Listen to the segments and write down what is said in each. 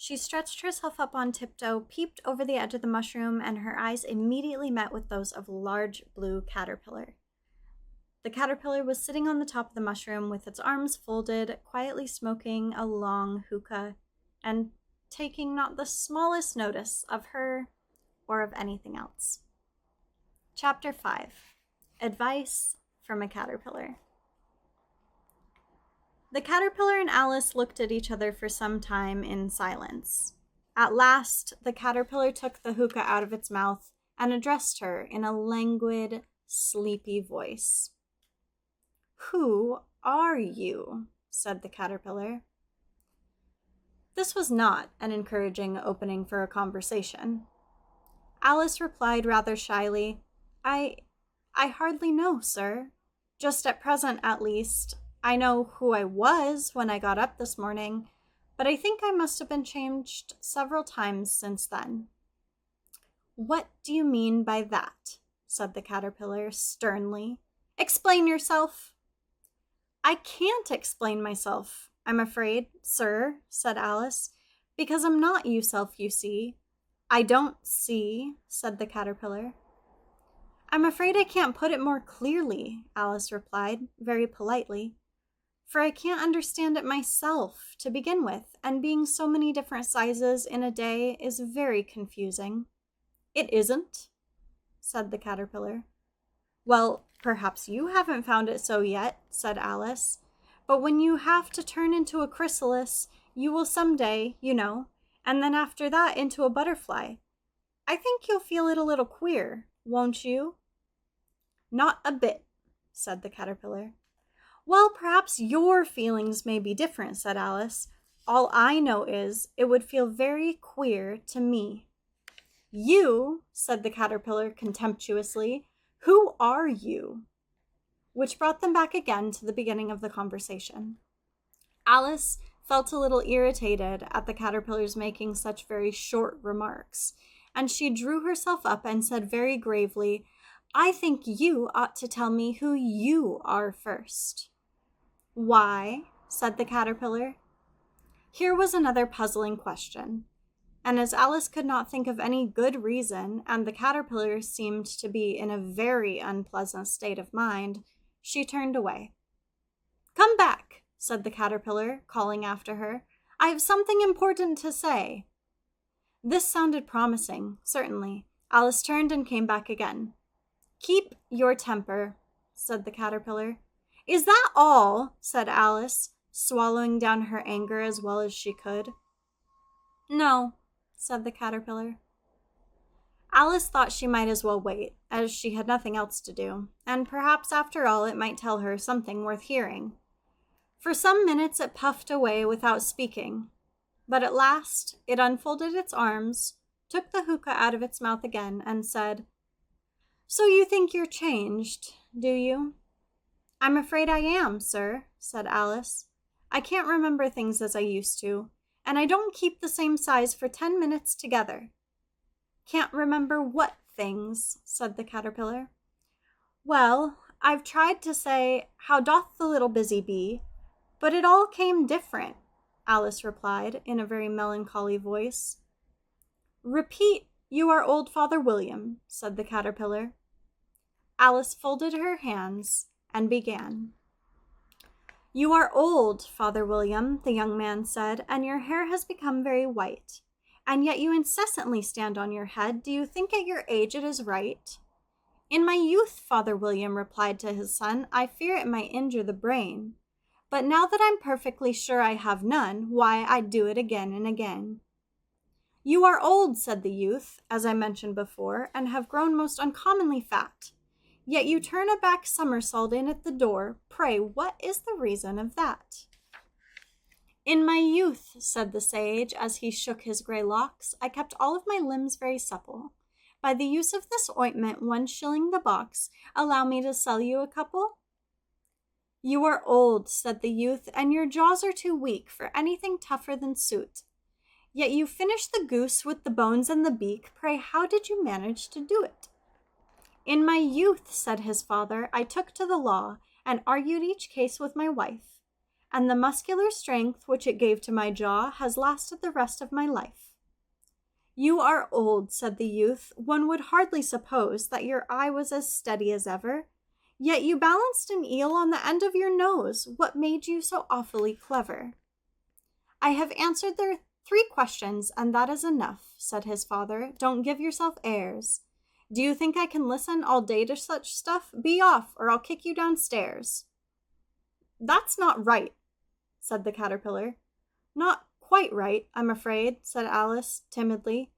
She stretched herself up on tiptoe, peeped over the edge of the mushroom, and her eyes immediately met with those of a large blue caterpillar. The caterpillar was sitting on the top of the mushroom with its arms folded, quietly smoking a long hookah, and taking not the smallest notice of her or of anything else. Chapter 5. Advice from a Caterpillar. The caterpillar and Alice looked at each other for some time in silence. At last, the caterpillar took the hookah out of its mouth and addressed her in a languid, sleepy voice. "Who are you?" said the caterpillar. This was not an encouraging opening for a conversation. Alice replied rather shyly, I hardly know, sir. Just at present, at least. I know who I was when I got up this morning, but I think I must have been changed several times since then." "What do you mean by that?" said the caterpillar sternly. "Explain yourself." "I can't explain myself, I'm afraid, sir," said Alice, "because I'm not yourself, you see." "I don't see," said the caterpillar. "I'm afraid I can't put it more clearly," Alice replied, very politely, "for I can't understand it myself, to begin with, and being so many different sizes in a day is very confusing." "It isn't," said the caterpillar. "Well, perhaps you haven't found it so yet," said Alice, "but when you have to turn into a chrysalis, you will someday, you know, and then after that into a butterfly. I think you'll feel it a little queer, won't you?" "Not a bit," said the caterpillar. "Well, perhaps your feelings may be different," said Alice. "All I know is it would feel very queer to me." "You," said the caterpillar contemptuously, "who are you?" Which brought them back again to the beginning of the conversation. Alice felt a little irritated at the caterpillar's making such very short remarks, and she drew herself up and said very gravely, "I think you ought to tell me who you are first." "Why?" said the caterpillar. Here was another puzzling question, and as Alice could not think of any good reason, and the caterpillar seemed to be in a very unpleasant state of mind, she turned away. "Come back," said the caterpillar, calling after her. "I have something important to say." This sounded promising, certainly. Alice turned and came back again. "Keep your temper," said the caterpillar. "Is that all?" said Alice, swallowing down her anger as well as she could. "No," said the caterpillar. Alice thought she might as well wait, as she had nothing else to do, and perhaps after all it might tell her something worth hearing. For some minutes it puffed away without speaking, but at last it unfolded its arms, took the hookah out of its mouth again, and said, "So you think you're changed, do you?" "I'm afraid I am, sir," said Alice. "I can't remember things as I used to, and I don't keep the same size for 10 minutes together." "Can't remember what things?" said the caterpillar. "Well, I've tried to say, 'How doth the little busy bee?' but it all came different," Alice replied in a very melancholy voice. "Repeat, 'You are old, Father William,'" said the caterpillar. Alice folded her hands and began. "You are old, Father William," the young man said, "and your hair has become very white. And yet you incessantly stand on your head. Do you think at your age it is right?" "In my youth," Father William replied to his son, "I fear it might injure the brain. But now that I'm perfectly sure I have none, why, I do it again and again." "You are old," said the youth, "as I mentioned before, and have grown most uncommonly fat. Yet you turn a back somersault in at the door. Pray, what is the reason of that?" "In my youth," said the sage, as he shook his gray locks, "I kept all of my limbs very supple. By the use of this ointment, 1 shilling the box, allow me to sell you a couple?" "You are old," said the youth, "and your jaws are too weak for anything tougher than soot. Yet you finished the goose with the bones and the beak. Pray, how did you manage to do it?" "In my youth," said his father, "I took to the law and argued each case with my wife. and the muscular strength which it gave to my jaw has lasted the rest of my life." "You are old," said the youth. "One would hardly suppose that your eye was as steady as ever. Yet you balanced an eel on the end of your nose. What made you so awfully clever?" "I have answered their 3 questions, and that is enough," said his father. "Don't give yourself airs. Do you think I can listen all day to such stuff? Be off, or I'll kick you downstairs." "That's not right," said the caterpillar. "Not quite right, I'm afraid," said Alice timidly.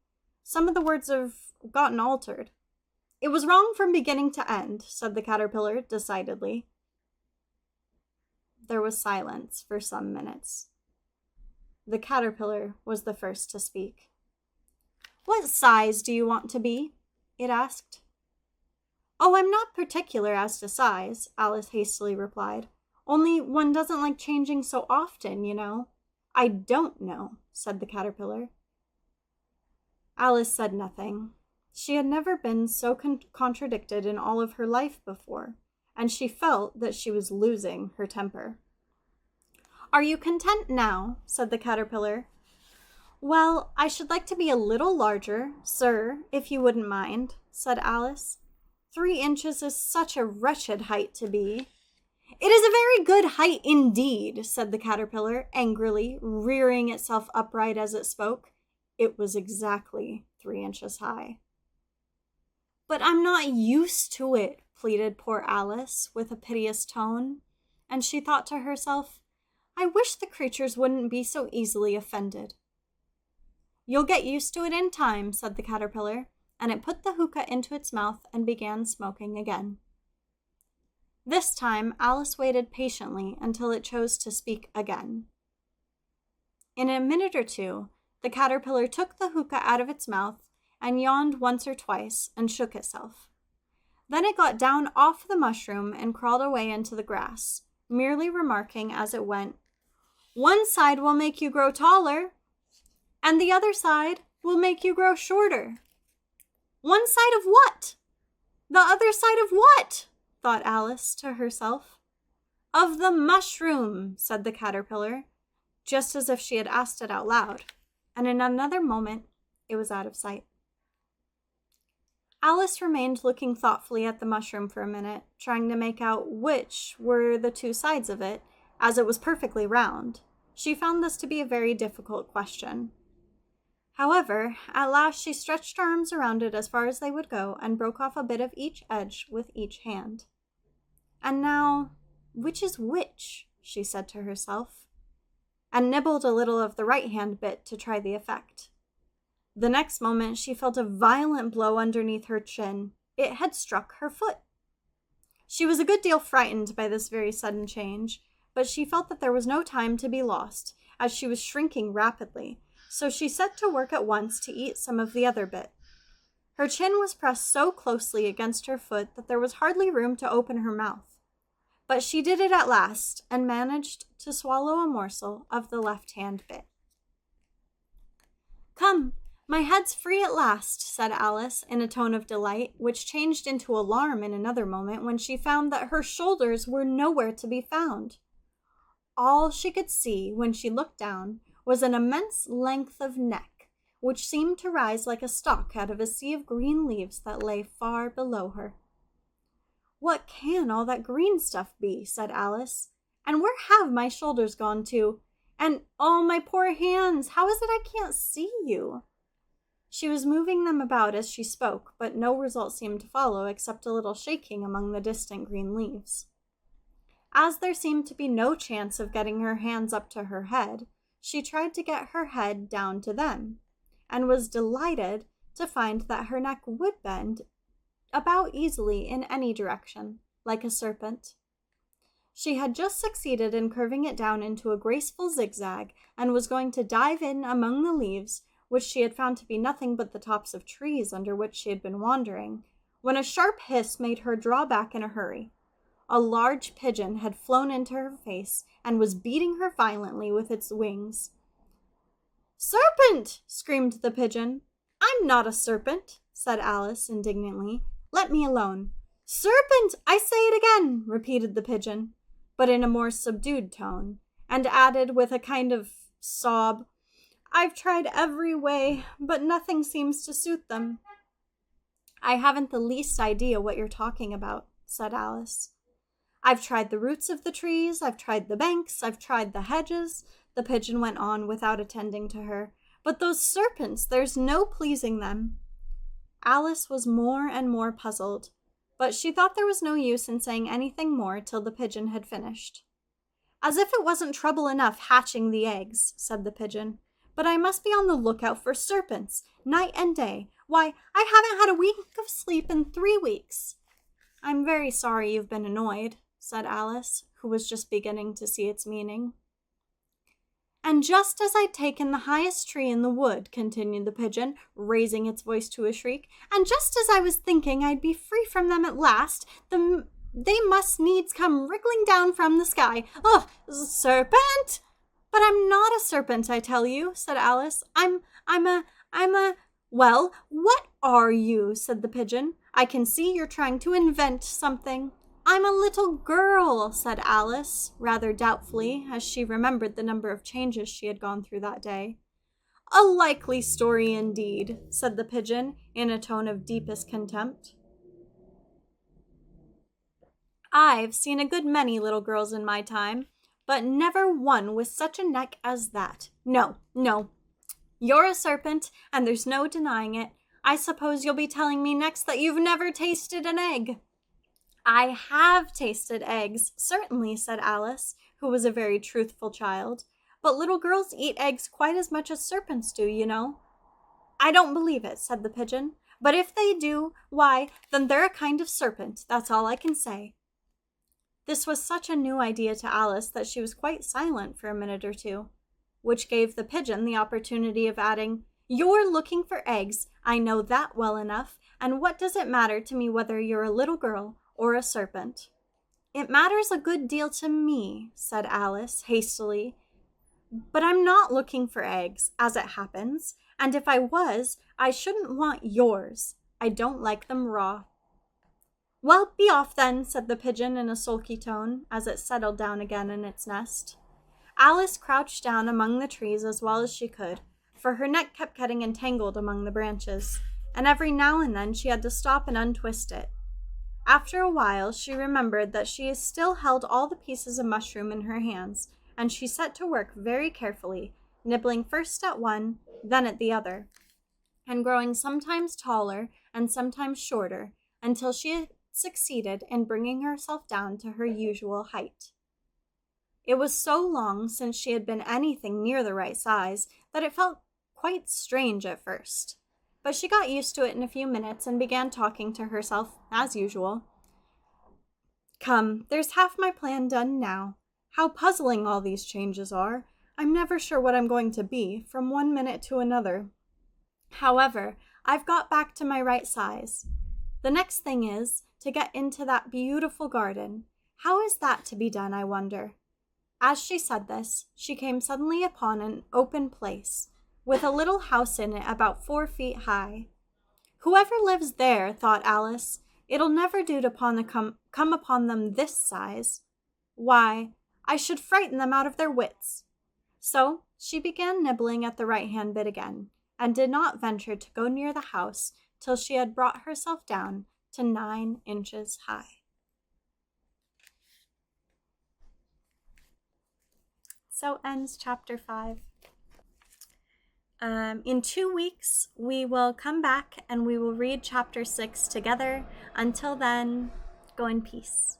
"Some of the words have gotten altered." "It was wrong from beginning to end," said the caterpillar decidedly. There was silence for some minutes. The caterpillar was the first to speak. "What size do you want to be?" it asked. "Oh, I'm not particular as to size," Alice hastily replied. "Only one doesn't like changing so often, you know." "I don't know," said the caterpillar. Alice said nothing. She had never been so contradicted in all of her life before, and she felt that she was losing her temper. "Are you content now?" said the caterpillar. "Well, I should like to be a little larger, sir, if you wouldn't mind," said Alice. 3 inches is such a wretched height to be." "It is a very good height indeed," said the caterpillar, angrily, rearing itself upright as it spoke. It was exactly 3 inches high. "But I'm not used to it," pleaded poor Alice, with a piteous tone, and she thought to herself, "I wish the creatures wouldn't be so easily offended." "You'll get used to it in time," said the caterpillar, and it put the hookah into its mouth and began smoking again. This time, Alice waited patiently until it chose to speak again. In a minute or 2, the caterpillar took the hookah out of its mouth and yawned once or twice and shook itself. Then it got down off the mushroom and crawled away into the grass, merely remarking as it went, "One side will make you grow taller, and the other side will make you grow shorter." "One side of what? The other side of what?" thought Alice to herself. "Of the mushroom," said the caterpillar, just as if she had asked it out loud, and in another moment it was out of sight. Alice remained looking thoughtfully at the mushroom for a minute, trying to make out which were the 2 sides of it, as it was perfectly round. She found this to be a very difficult question. However, at last she stretched her arms around it as far as they would go and broke off a bit of each edge with each hand. "And now, which is which?" she said to herself, and nibbled a little of the right-hand bit to try the effect. The next moment she felt a violent blow underneath her chin. It had struck her foot. She was a good deal frightened by this very sudden change, but she felt that there was no time to be lost, as she was shrinking rapidly, so she set to work at once to eat some of the other bit. Her chin was pressed so closely against her foot that there was hardly room to open her mouth. But she did it at last, and managed to swallow a morsel of the left-hand bit. "Come, my head's free at last," said Alice, in a tone of delight, which changed into alarm in another moment when she found that her shoulders were nowhere to be found. All she could see, when she looked down, was an immense length of neck, which seemed to rise like a stalk out of a sea of green leaves that lay far below her. "What can all that green stuff be?" said Alice. "And where have my shoulders gone to? And, oh, my poor hands, how is it I can't see you?" She was moving them about as she spoke, but no result seemed to follow except a little shaking among the distant green leaves. As there seemed to be no chance of getting her hands up to her head, she tried to get her head down to them, and was delighted to find that her neck would bend about easily in any direction, like a serpent. She had just succeeded in curving it down into a graceful zigzag, and was going to dive in among the leaves, which she had found to be nothing but the tops of trees under which she had been wandering, when a sharp hiss made her draw back in a hurry. A large pigeon had flown into her face, and was beating her violently with its wings. "Serpent!" screamed the pigeon. "I'm not a serpent," said Alice indignantly. "Let me alone." "Serpent! I say it again," repeated the pigeon, but in a more subdued tone, and added with a kind of sob, "I've tried every way, but nothing seems to suit them." "I haven't the least idea what you're talking about," said Alice. "I've tried the roots of the trees, I've tried the banks, I've tried the hedges," the pigeon went on without attending to her. "But those serpents, there's no pleasing them." Alice was more and more puzzled, but she thought there was no use in saying anything more till the pigeon had finished. "As if it wasn't trouble enough hatching the eggs," said the pigeon, "but I must be on the lookout for serpents, night and day. Why, I haven't had a wink of sleep in 3 weeks." "I'm very sorry you've been annoyed," said Alice, who was just beginning to see its meaning. "And just as I'd taken the highest tree in the wood," continued the pigeon, raising its voice to a shriek, "and just as I was thinking I'd be free from them at last, they must needs come wriggling down from the sky. Ugh, serpent!" "But I'm not a serpent, I tell you," said Alice. I'm a... "Well, what are you?" said the pigeon. "I can see you're trying to invent something." "I'm a little girl," said Alice, rather doubtfully, as she remembered the number of changes she had gone through that day. "A likely story indeed," said the pigeon, in a tone of deepest contempt. "I've seen a good many little girls in my time, but never one with such a neck as that. No, no. You're a serpent, and there's no denying it. I suppose you'll be telling me next that you've never tasted an egg." "I have tasted eggs, certainly," said Alice, who was a very truthful child. "But little girls eat eggs quite as much as serpents do, you know." "I don't believe it," said the pigeon. "But if they do, why, then they're a kind of serpent, that's all I can say." This was such a new idea to Alice that she was quite silent for a minute or two, which gave the pigeon the opportunity of adding, "You're looking for eggs, I know that well enough, and what does it matter to me whether you're a little girl or a serpent?" "It matters a good deal to me," said Alice, hastily, "but I'm not looking for eggs, as it happens, and if I was, I shouldn't want yours. I don't like them raw." "Well, be off then," said the pigeon in a sulky tone, as it settled down again in its nest. Alice crouched down among the trees as well as she could, for her neck kept getting entangled among the branches, and every now and then she had to stop and untwist it. After a while, she remembered that she still held all the pieces of mushroom in her hands, and she set to work very carefully, nibbling first at one, then at the other, and growing sometimes taller and sometimes shorter, until she had succeeded in bringing herself down to her usual height. It was so long since she had been anything near the right size that it felt quite strange at first. But she got used to it in a few minutes and began talking to herself, as usual. "Come, there's half my plan done now. How puzzling all these changes are. I'm never sure what I'm going to be, from one minute to another. However, I've got back to my right size. The next thing is to get into that beautiful garden. How is that to be done, I wonder?" As she said this, she came suddenly upon an open place, with a little house in it about 4 feet high. "Whoever lives there," thought Alice, "it'll never do to come upon them this size. Why, I should frighten them out of their wits." So she began nibbling at the right-hand bit again, and did not venture to go near the house till she had brought herself down to 9 inches high. So ends chapter 5. In 2 weeks, we will come back and we will read chapter 6 together. Until then, go in peace.